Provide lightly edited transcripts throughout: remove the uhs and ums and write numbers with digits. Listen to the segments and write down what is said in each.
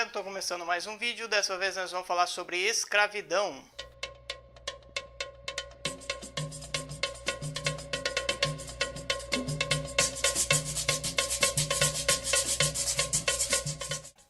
estou começando mais um vídeo. Dessa vez nós vamos falar sobre escravidão.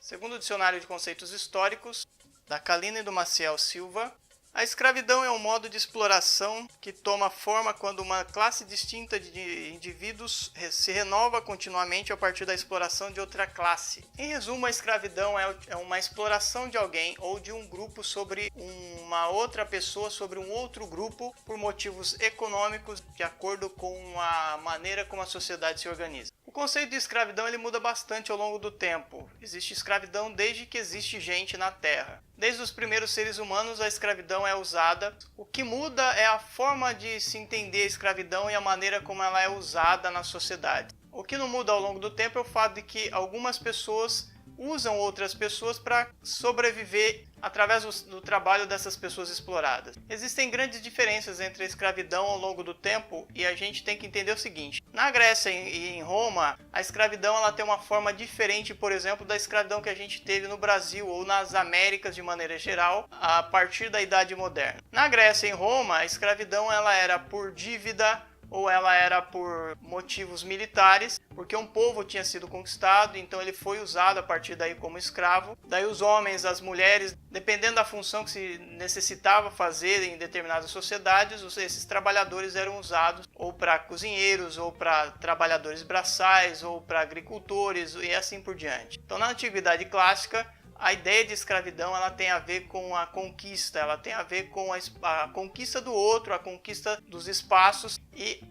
Segundo o Dicionário de Conceitos Históricos, da Kalina e do Maciel Silva, a escravidão é um modo de exploração que toma forma quando uma classe distinta de indivíduos se renova continuamente a partir da exploração de outra classe. Em resumo, a escravidão é uma exploração de alguém ou de um grupo sobre uma outra pessoa, sobre um outro grupo, por motivos econômicos, de acordo com a maneira como a sociedade se organiza. O conceito de escravidão ele muda bastante ao longo do tempo. Existe escravidão desde que existe gente na Terra. Desde os primeiros seres humanos, a escravidão é usada. O que muda é a forma de se entender a escravidão e a maneira como ela é usada na sociedade. O que não muda ao longo do tempo é o fato de que algumas pessoas usam outras pessoas para sobreviver através do trabalho dessas pessoas exploradas. Existem grandes diferenças entre a escravidão ao longo do tempo e a gente tem que entender o seguinte. Na Grécia e em Roma, a escravidão ela tem uma forma diferente, por exemplo, da escravidão que a gente teve no Brasil ou nas Américas de maneira geral, a partir da Idade Moderna. Na Grécia e em Roma, a escravidão ela era por dívida, ou ela era por motivos militares, porque um povo tinha sido conquistado, então ele foi usado a partir daí como escravo. Daí os homens, as mulheres, dependendo da função que se necessitava fazer em determinadas sociedades, esses trabalhadores eram usados ou para cozinheiros, ou para trabalhadores braçais, ou para agricultores e assim por diante. Então na Antiguidade Clássica, a ideia de escravidão ela tem a ver com a conquista, ela tem a ver com a conquista do outro, a conquista dos espaços e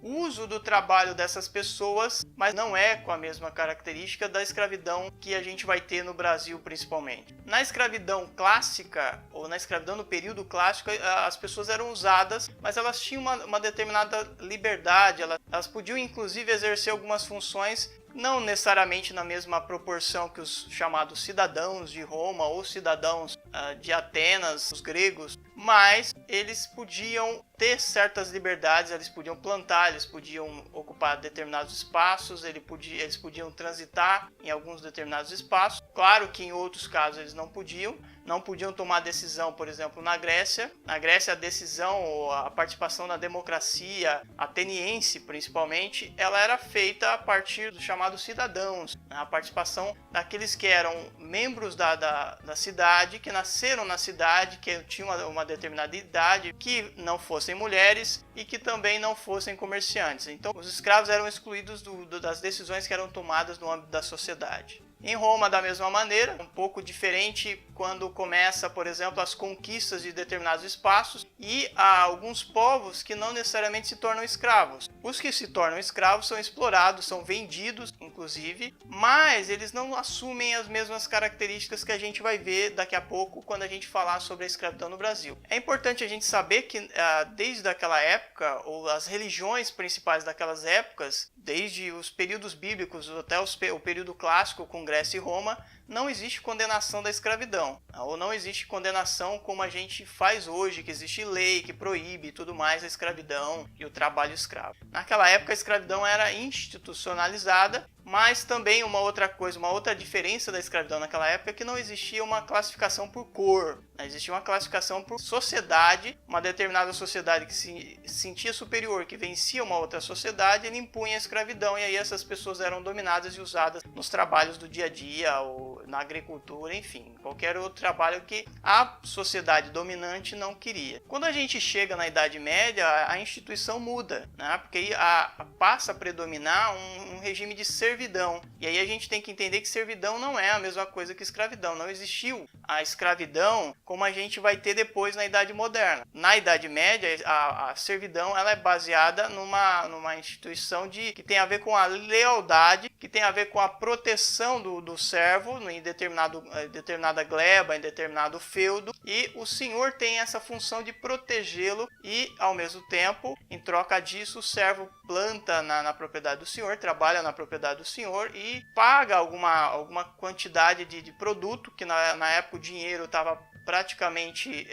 o uso do trabalho dessas pessoas, mas não é com a mesma característica da escravidão que a gente vai ter no Brasil principalmente. Na escravidão clássica, ou na escravidão no período clássico, as pessoas eram usadas, mas elas tinham uma determinada liberdade, elas podiam inclusive exercer algumas funções não necessariamente na mesma proporção que os chamados cidadãos de Roma ou cidadãos de Atenas, os gregos, mas eles podiam ter certas liberdades, eles podiam plantar, eles podiam ocupar determinados espaços, eles podiam transitar em alguns determinados espaços. Claro que em outros casos eles não podiam tomar decisão, por exemplo, na Grécia. Na Grécia a decisão ou a participação na democracia ateniense, principalmente, ela era feita a partir dos chamados cidadãos, a participação daqueles que eram membros da cidade, que nasceram na cidade, que tinham uma determinada idade, que não fossem mulheres e que também não fossem comerciantes. Então, os escravos eram excluídos das decisões que eram tomadas no âmbito da sociedade. Em Roma, da mesma maneira, um pouco diferente quando começa, por exemplo, as conquistas de determinados espaços e há alguns povos que não necessariamente se tornam escravos. Os que se tornam escravos são explorados, são vendidos, inclusive, mas eles não assumem as mesmas características que a gente vai ver daqui a pouco quando a gente falar sobre a escravidão no Brasil. É importante a gente saber que desde aquela época, ou as religiões principais daquelas épocas, desde os períodos bíblicos até o período clássico com Grécia e Roma, não existe condenação da escravidão, ou não existe condenação como a gente faz hoje, que existe lei que proíbe e tudo mais a escravidão e o trabalho escravo. Naquela época a escravidão era institucionalizada, mas também uma outra diferença da escravidão naquela época é que não existia uma classificação por cor, existia uma classificação por sociedade, uma determinada sociedade que se sentia superior, que vencia uma outra sociedade, ele impunha a escravidão e aí essas pessoas eram dominadas e usadas nos trabalhos do dia a dia ou na agricultura, enfim, qualquer outro trabalho que a sociedade dominante não queria. Quando a gente chega na Idade Média, a instituição muda, né? Porque aí passa a predominar um regime de servidão. E aí a gente tem que entender que servidão não é a mesma coisa que escravidão. Não existiu a escravidão como a gente vai ter depois na Idade Moderna. Na Idade Média, a servidão ela é baseada numa instituição que tem a ver com a lealdade, que tem a ver com a proteção do servo em determinada gleba, em determinado feudo, e o senhor tem essa função de protegê-lo e, ao mesmo tempo, em troca disso, o servo planta na propriedade do senhor, trabalha na propriedade do senhor e paga alguma quantidade de produto, que na época o dinheiro estava praticamente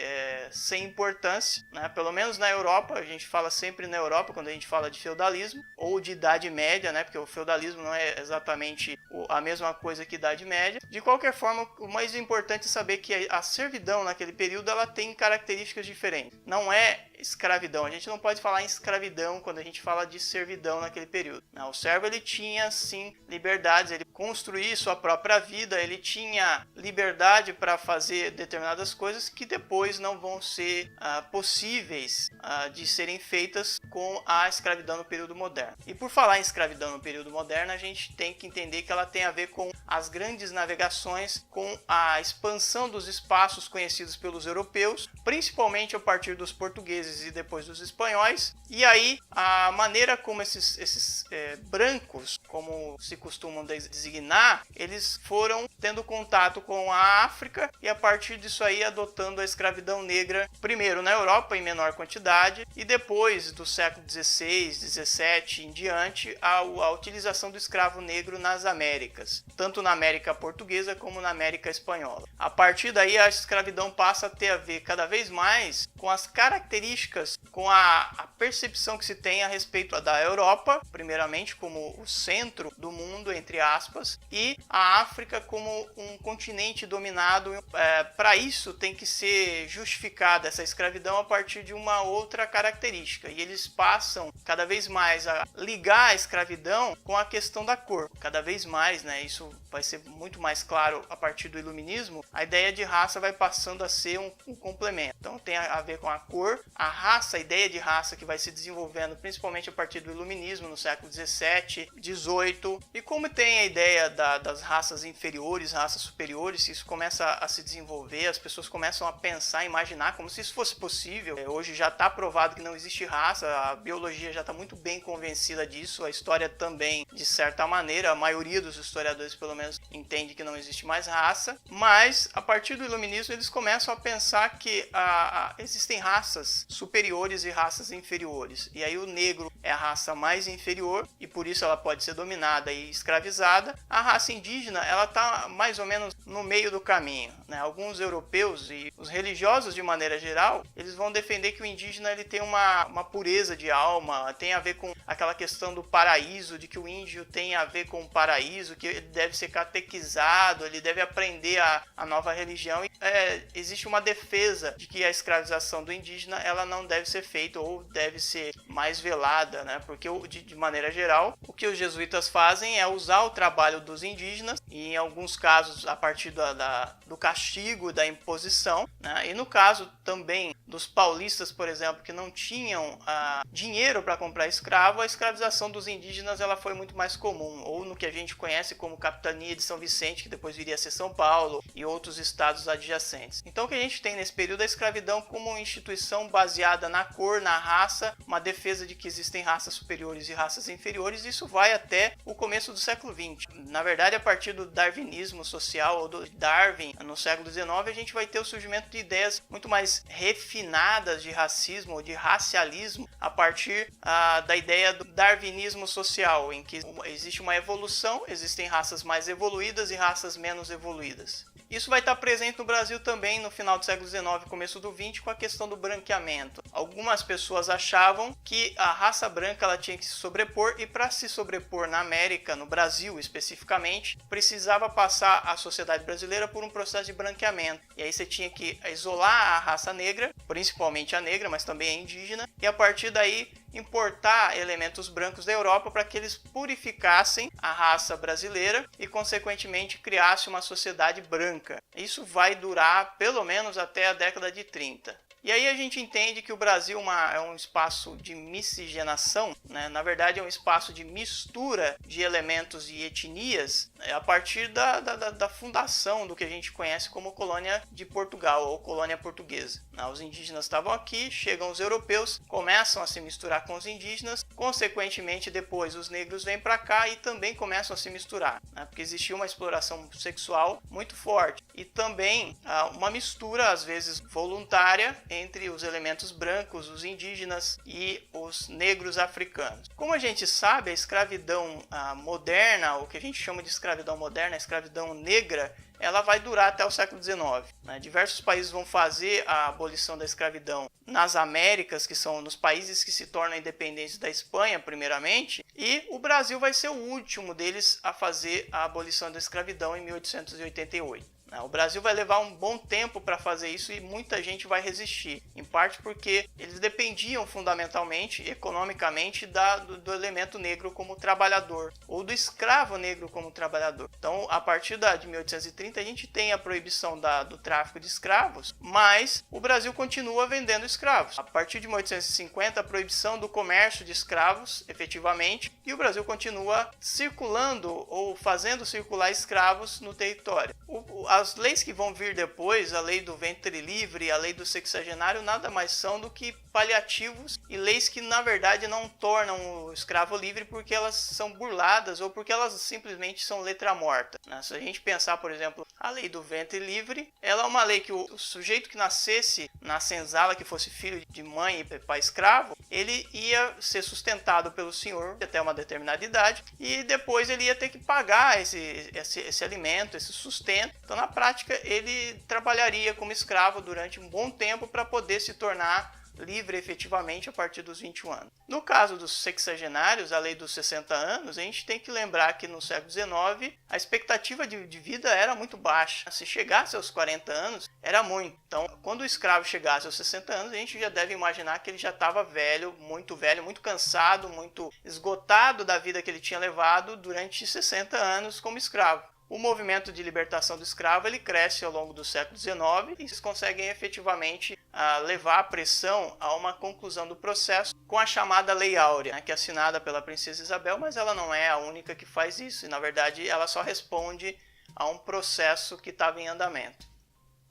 sem importância, né? Pelo menos na Europa, a gente fala sempre na Europa quando a gente fala de feudalismo ou de Idade Média, né? Porque o feudalismo não é exatamente a mesma coisa que Idade Média. De qualquer forma, o mais importante é saber que a servidão naquele período ela tem características diferentes. Não é escravidão. A gente não pode falar em escravidão quando a gente fala de servidão naquele período. Não, o servo ele tinha sim liberdades, ele construía sua própria vida, ele tinha liberdade para fazer determinadas coisas que depois não vão ser possíveis de serem feitas com a escravidão no período moderno. E por falar em escravidão no período moderno, a gente tem que entender que ela tem a ver com as grandes navegações, com a expansão dos espaços conhecidos pelos europeus, principalmente a partir dos portugueses e depois dos espanhóis. E aí a maneira como esses brancos, como se costumam designar, eles foram tendo contato com a África e a partir disso aí adotando a escravidão negra, primeiro na Europa em menor quantidade e depois do século XVI, XVII em diante a utilização do escravo negro nas Américas, tanto na América portuguesa como na América espanhola. A partir daí a escravidão passa a ter a ver cada vez mais com as características, com a percepção que se tem a respeito da Europa, primeiramente como o centro do mundo, entre aspas, e a África como um continente dominado. Para isso tem que ser justificada essa escravidão a partir de uma outra característica, e eles passam cada vez mais a ligar a escravidão com a questão da cor. Cada vez mais, né, isso vai ser muito mais claro a partir do iluminismo, a ideia de raça vai passando a ser um complemento. Então tem a ver com a cor, a raça, a ideia de raça que vai se desenvolvendo principalmente a partir do iluminismo no século XVII, XVIII, e como tem a ideia das raças inferiores, raças superiores, isso começa a se desenvolver, as pessoas começam a pensar, imaginar como se isso fosse possível. Hoje já está provado que não existe raça, a biologia já está muito bem convencida disso, a história também, de certa maneira, a maioria dos historiadores pelo menos entende que não existe mais raça, mas a partir do iluminismo eles começam a pensar que existem raças superiores e raças inferiores, e aí o negro é a raça mais inferior e por isso ela pode ser dominada e escravizada. A raça indígena ela está mais ou menos no meio do caminho, né? Alguns europeus e os religiosos de maneira geral, eles vão defender que o indígena ele tem uma pureza de alma, tem a ver com aquela questão do paraíso, de que o índio tem a ver com o paraíso, que ele deve ser catequizado, ele deve aprender a nova religião. Existe uma defesa de que a escravização do indígena ela não deve ser feita ou deve ser mais velada, né? Porque de maneira geral o que os jesuítas fazem é usar o trabalho dos indígenas e em alguns casos a partir do castigo, da imposição, né? E no caso também dos paulistas, por exemplo, que não tinham dinheiro para comprar escravo, a escravização dos indígenas ela foi muito mais comum, ou no que a gente conhece como capitania de São Vicente, que depois viria a ser São Paulo e outros estados adjacentes. Então o que a gente tem nesse período é a escravidão como uma instituição baseada na cor, na raça, uma defesa de que existem raças superiores e raças inferiores. Isso vai até o começo do século XX. Na verdade, a partir do darwinismo social ou do Darwin no século XIX, a gente vai ter o surgimento de ideias muito mais refinadas de racismo ou de racialismo a partir da ideia do darwinismo social, em que existe uma evolução, existem raças mais evoluídas e raças menos evoluídas. Isso vai estar presente no Brasil também no final do século XIX, começo do XX, com a questão do branqueamento. Algumas pessoas achavam que a raça branca ela tinha que se sobrepor, e para se sobrepor na América, no Brasil especificamente, precisava passar a sociedade brasileira por um processo de branqueamento. E aí você tinha que isolar a raça negra, principalmente a negra, mas também a indígena, e a partir daí importar elementos brancos da Europa para que eles purificassem a raça brasileira e, consequentemente, criasse uma sociedade branca. Isso vai durar pelo menos até a década de 30. E aí a gente entende que o Brasil é um espaço de miscigenação, né? Na verdade é um espaço de mistura de elementos e etnias, a partir da fundação do que a gente conhece como colônia de Portugal ou colônia portuguesa. Os indígenas estavam aqui, chegam os europeus, começam a se misturar com os indígenas, consequentemente depois os negros vêm para cá e também começam a se misturar, né? Porque existia uma exploração sexual muito forte e também uma mistura às vezes voluntária entre os elementos brancos, os indígenas e os negros africanos. Como a gente sabe, a escravidão moderna, o que a gente chama de escravidão moderna, a escravidão negra, ela vai durar até o século XIX. Diversos países vão fazer a abolição da escravidão nas Américas, que são nos países que se tornam independentes da Espanha, primeiramente, e o Brasil vai ser o último deles a fazer a abolição da escravidão em 1888. O Brasil vai levar um bom tempo para fazer isso e muita gente vai resistir, em parte porque eles dependiam fundamentalmente, economicamente, do elemento negro como trabalhador, ou do escravo negro como trabalhador. Então, a partir de 1830, a gente tem a proibição do tráfico de escravos, mas o Brasil continua vendendo escravos. A partir de 1850, a proibição do comércio de escravos, efetivamente, e o Brasil continua circulando ou fazendo circular escravos no território. As leis que vão vir depois, a lei do ventre livre, a lei do sexagenário, nada mais são do que paliativos e leis que na verdade não tornam o escravo livre porque elas são burladas ou porque elas simplesmente são letra morta. Se a gente pensar, por exemplo, a lei do ventre livre, ela é uma lei que o sujeito que nascesse na senzala, que fosse filho de mãe e pai escravo, ele ia ser sustentado pelo senhor até uma determinada idade e depois ele ia ter que pagar esse alimento, esse sustento. Então, na prática, ele trabalharia como escravo durante um bom tempo para poder se tornar livre efetivamente a partir dos 21 anos. No caso dos sexagenários, a lei dos 60 anos, a gente tem que lembrar que no século XIX a expectativa de vida era muito baixa. Se chegasse aos 40 anos, era muito. Então, quando o escravo chegasse aos 60 anos, a gente já deve imaginar que ele já estava velho, muito cansado, muito esgotado da vida que ele tinha levado durante 60 anos como escravo. O movimento de libertação do escravo ele cresce ao longo do século XIX e eles conseguem efetivamente levar a pressão a uma conclusão do processo com a chamada Lei Áurea, que é assinada pela Princesa Isabel, mas ela não é a única que faz isso. E, na verdade, ela só responde a um processo que estava em andamento.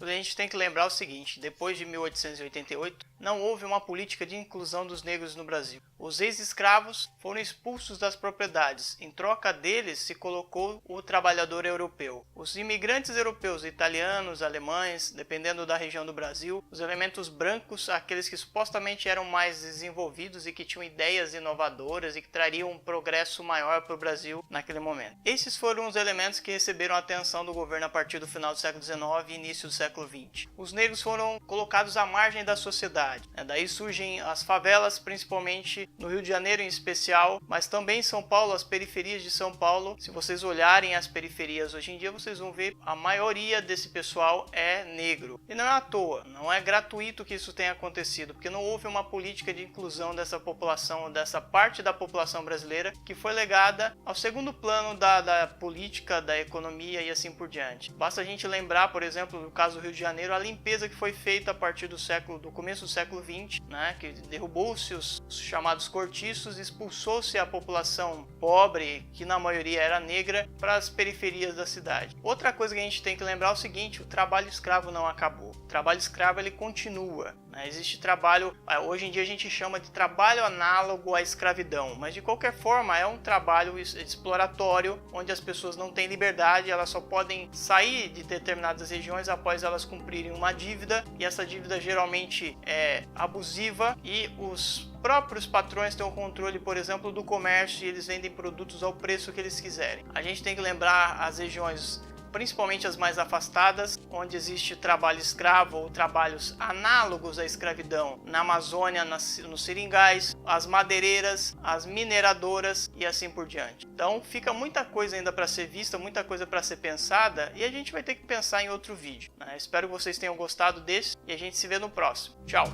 A gente tem que lembrar o seguinte: depois de 1888, não houve uma política de inclusão dos negros no Brasil. Os ex-escravos foram expulsos das propriedades. Em troca deles, se colocou o trabalhador europeu. Os imigrantes europeus, italianos, alemães, dependendo da região do Brasil, os elementos brancos, aqueles que supostamente eram mais desenvolvidos e que tinham ideias inovadoras e que trariam um progresso maior para o Brasil naquele momento. Esses foram os elementos que receberam a atenção do governo a partir do final do século XIX e início do século XX. Os negros foram colocados à margem da sociedade. Daí surgem as favelas, principalmente no Rio de Janeiro em especial, mas também em São Paulo, as periferias de São Paulo. Se vocês olharem as periferias hoje em dia, vocês vão ver a maioria desse pessoal é negro. E não é à toa, não é gratuito que isso tenha acontecido, porque não houve uma política de inclusão dessa população, dessa parte da população brasileira, que foi legada ao segundo plano da política, da economia e assim por diante. Basta a gente lembrar, por exemplo, no caso do Rio de Janeiro, a limpeza que foi feita a partir do começo do século XX, que derrubou-se os chamados cortiços, expulsou-se a população pobre, que na maioria era negra, para as periferias da cidade. Outra coisa que a gente tem que lembrar é o seguinte: o trabalho escravo não acabou. O trabalho escravo ele continua. Existe trabalho, hoje em dia a gente chama de trabalho análogo à escravidão, mas de qualquer forma é um trabalho exploratório, onde as pessoas não têm liberdade, elas só podem sair de determinadas regiões após elas cumprirem uma dívida, e essa dívida geralmente é abusiva e os próprios patrões têm o controle, por exemplo, do comércio e eles vendem produtos ao preço que eles quiserem. A gente tem que lembrar as regiões, principalmente as mais afastadas, onde existe trabalho escravo ou trabalhos análogos à escravidão, na Amazônia, nos seringais, as madeireiras, as mineradoras e assim por diante. Então fica muita coisa ainda para ser vista, muita coisa para ser pensada, e a gente vai ter que pensar em outro vídeo. Espero que vocês tenham gostado desse e a gente se vê no próximo. Tchau!